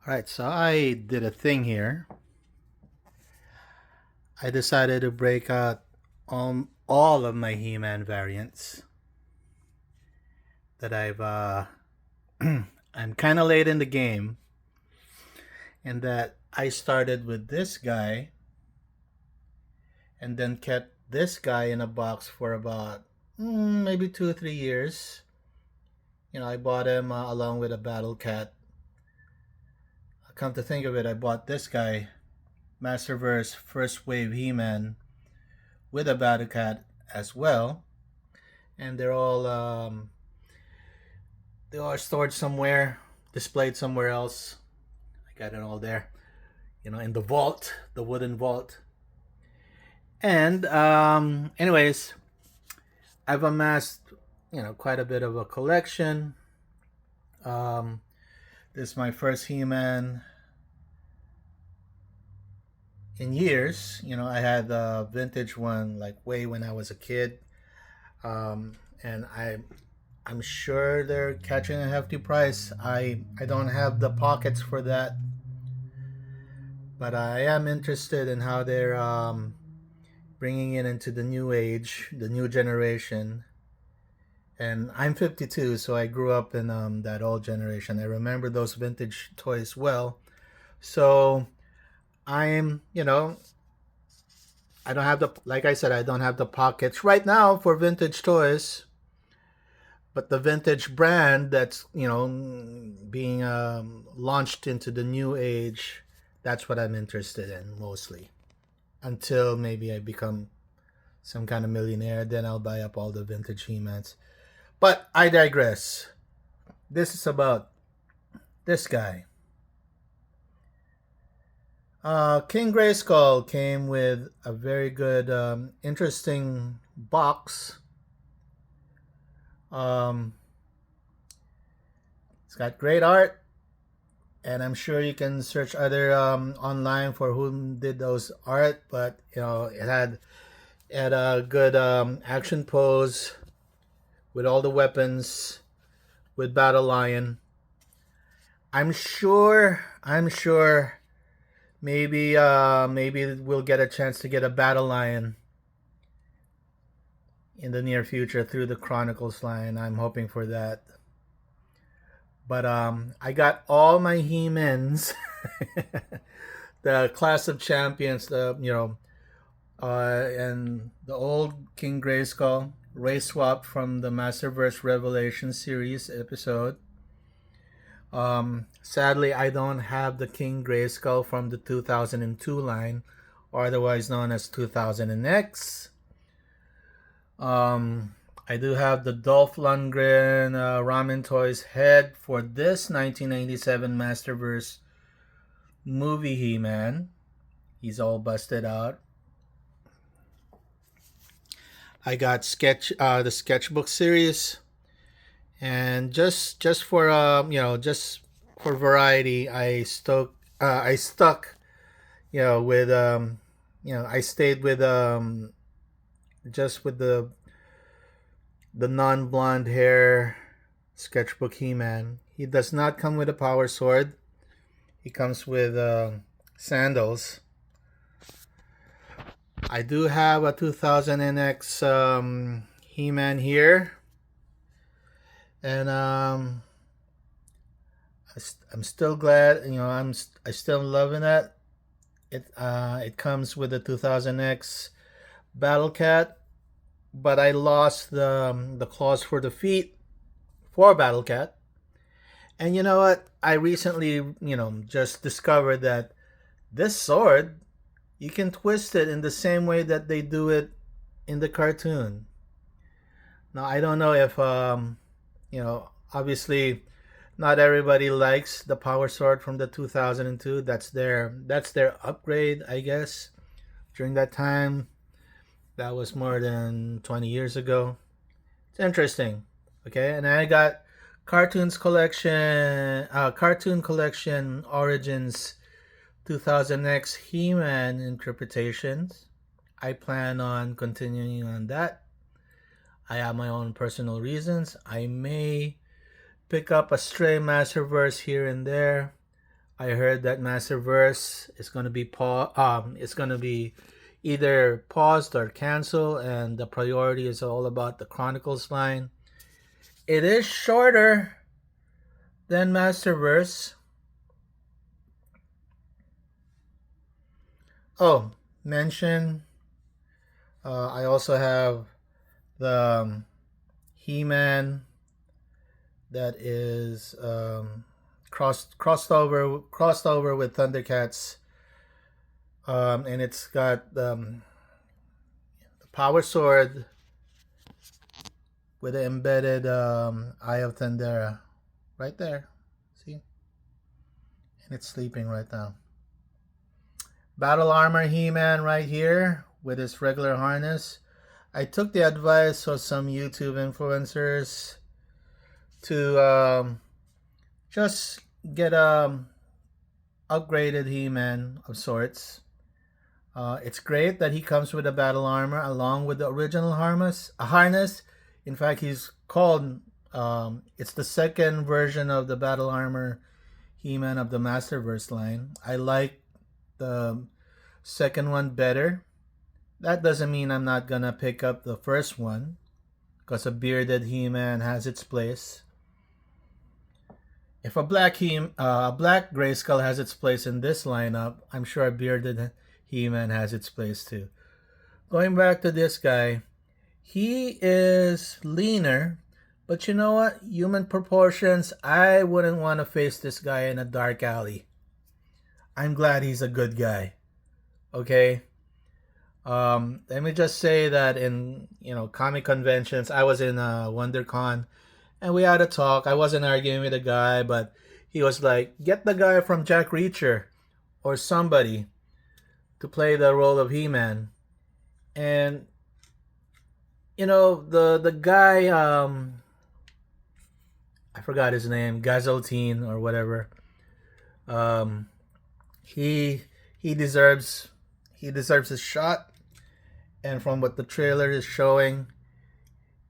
Alright, so I did a thing here. I decided to break out all of my He-Man variants that I'm kind of late in the game, and that I started with this guy and then kept this guy in a box for about maybe 2 or 3 years. I bought him along with a Battle Cat. Come to think of it, I bought this guy, Masterverse First Wave He-Man, with a Battle Cat as well, and they all stored somewhere, displayed somewhere else. I got it all there, in the vault, the wooden vault. And anyways, I've amassed quite a bit of a collection. This is my first He-Man in years. I had the vintage one like way when I was a kid, and I'm sure they're catching a hefty price. I don't have the pockets for that, but I am interested in how they're bringing it into the new age, the new generation. And I'm 52, so I grew up in that old generation. I remember those vintage toys well. So I'm, I don't have like I said, I don't have the pockets right now for vintage toys. But the vintage brand that's, being launched into the new age, that's what I'm interested in mostly. Until maybe I become some kind of millionaire, then I'll buy up all the vintage He-Mans. But I digress. This is about this guy. King Grayskull came with a very good, interesting box. It's got great art, and I'm sure you can search other online for who did those art. But it had a good action pose with all the weapons, with Battle Lion. I'm sure. Maybe we'll get a chance to get a Battle Lion in the near future through the Chronicles line. I'm hoping for that. But I got all my He-Mans, the Class of Champions, and the old King Grayskull race swap from the Masterverse Revelation series episode. Sadly, I don't have the King Grayskull from the 2002 line, or otherwise known as 2000X. I do have the Dolph Lundgren Ramen Toys head for this 1997 Masterverse movie He-Man. He's all busted out. I got the sketchbook series, and just for just for variety, I stuck with I stayed with just with the non-blonde hair sketchbook He-Man. He does not come with a power sword. He comes with sandals. I do have a 2000NX He-Man here, and I'm still glad. I still loving it. It comes with a 2000X Battle Cat, but I lost the claws for the feet for Battle Cat. And you know what? I recently just discovered that this sword, you can twist it in the same way that they do it in the cartoon. Now I don't know if obviously not everybody likes the power sword from the 2002. That's their upgrade, I guess. During that time, that was more than 20 years ago. It's interesting. Okay, and I got Cartoon Collection Origins 2000X He-Man interpretations. I plan on continuing on that. I have my own personal reasons. I may pick up a stray Masterverse here and there, I heard that Masterverse is going to be it's going to be either paused or canceled, and the priority is all about the Chronicles line. It is shorter than Masterverse. Oh, mention. I also have the He-Man that is crossed over with Thundercats, and it's got the Power Sword with the embedded Eye of Thundera right there. See, and it's sleeping right now. Battle Armor He-Man right here with his regular harness. I took the advice of some YouTube influencers to just get upgraded He-Man of sorts. It's great that he comes with a battle armor along with the original harness. In fact, he's called. It's the second version of the battle armor He-Man of the Masterverse line. I like the second one better. That doesn't mean I'm not gonna pick up the first one, because a bearded He-Man has its place. If a black Grayskull has its place in this lineup, I'm sure a bearded He-Man has its place too. Going back to this guy, he is leaner, but you know what? Human proportions, I wouldn't want to face this guy in a dark alley. I'm glad he's a good guy. Okay? Let me just say that in comic conventions, I was in WonderCon, and we had a talk. I wasn't arguing with the guy, but he was like, "Get the guy from Jack Reacher or somebody to play the role of He-Man." And the guy, I forgot his name, Gazeltine or whatever. He deserves a shot. And from what the trailer is showing,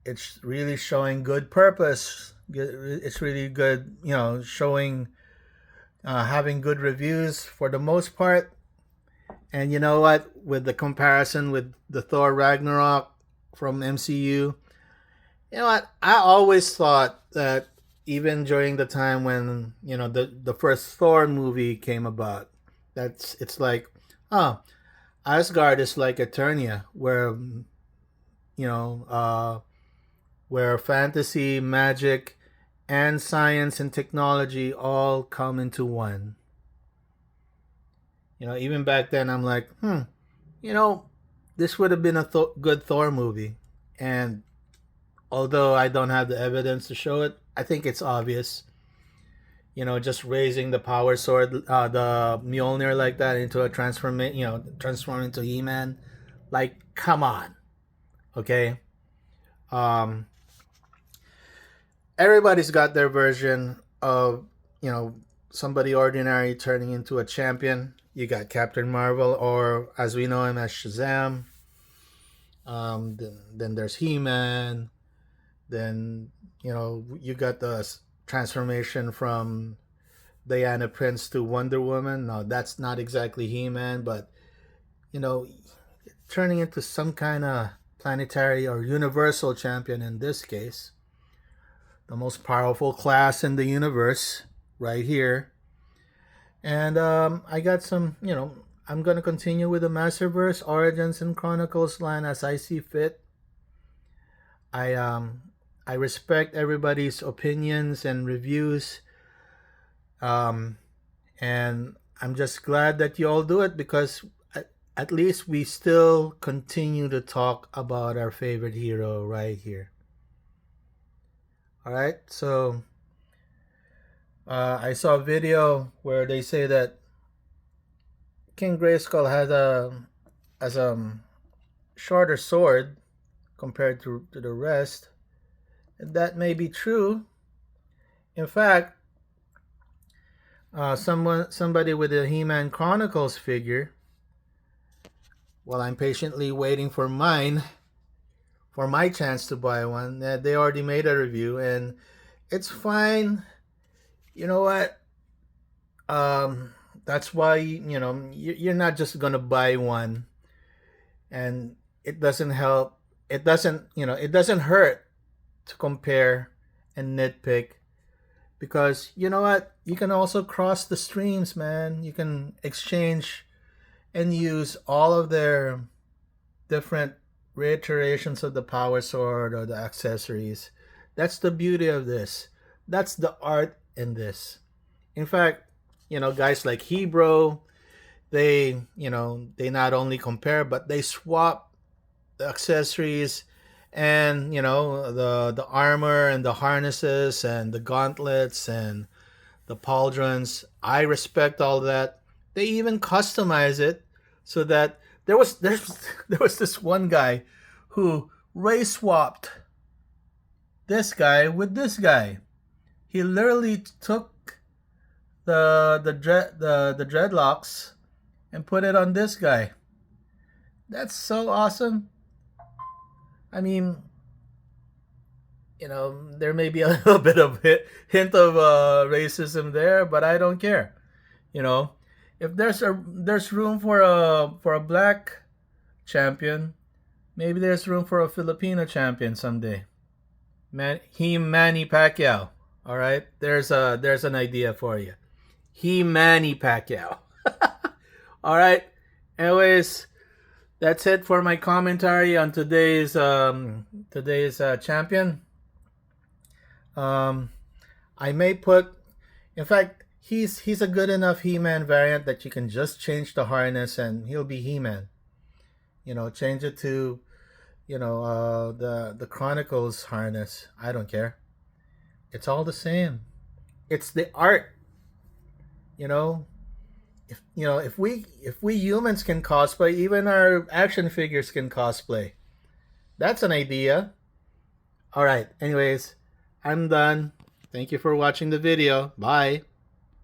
it's really showing good purpose. It's really good, showing, having good reviews for the most part. And you know what? With the comparison with the Thor Ragnarok from MCU, you know what? I always thought that even during the time when the first Thor movie came about, it's like, oh, Asgard is like Eternia, where where fantasy, magic, and science and technology all come into one. Even back then, I'm like, this would have been a good Thor movie. And although I don't have the evidence to show it, I think it's obvious. Just raising the power sword, the Mjolnir like that into a transform into He-Man. Like, come on. Okay? Everybody's got their version of, somebody ordinary turning into a champion. You got Captain Marvel, or as we know him as Shazam. Then there's He-Man. Then, you got the transformation from Diana Prince to Wonder Woman. No, that's not exactly He-Man, but, turning into some kind of planetary or universal champion in this case. The most powerful class in the universe right here. And I got some, I'm going to continue with the Masterverse, Origins, and Chronicles line as I see fit. I respect everybody's opinions and reviews. And I'm just glad that you all do it, because at least we still continue to talk about our favorite hero right here. All right, so I saw a video where they say that King Grayskull has a shorter sword compared to the rest. And that may be true. In fact, somebody with a He-Man Chronicles figure, while I'm patiently waiting for my chance to buy one, they already made a review, and it's fine. You know what? Um, that's why, you know, you're not just gonna buy one, and it doesn't help. It doesn't, you know, it doesn't hurt to compare and nitpick, because you know what? You can also cross the streams, man. You can exchange and use all of their different reiterations of the power sword or the accessories. That's the beauty of this. That's the art in this. In fact, you know, guys like Hebrew, they, you know, they not only compare, but they swap the accessories, and you know, the armor and the harnesses and the gauntlets and the pauldrons. I respect all that. They even customize it so that there was this one guy who race swapped this guy with this guy. He literally took the dreadlocks and put it on this guy. That's so awesome. I mean, you know, there may be a little bit of hint of racism there, but I don't care. You know, if there's room for a black champion, maybe there's room for a Filipino champion someday. Manny Pacquiao. All right, there's an idea for you. Manny Pacquiao. All right. Anyways, that's it for my commentary on today's champion. Um, I may put, in fact, he's a good enough He-Man variant that you can just change the harness and he'll be He-Man. You know, change it to, you know, the Chronicles harness. I don't care. It's all the same. It's the art. You know, if we humans can cosplay, even our action figures can cosplay. That's an idea. All right. Anyways, I'm done. Thank you for watching the video. Bye.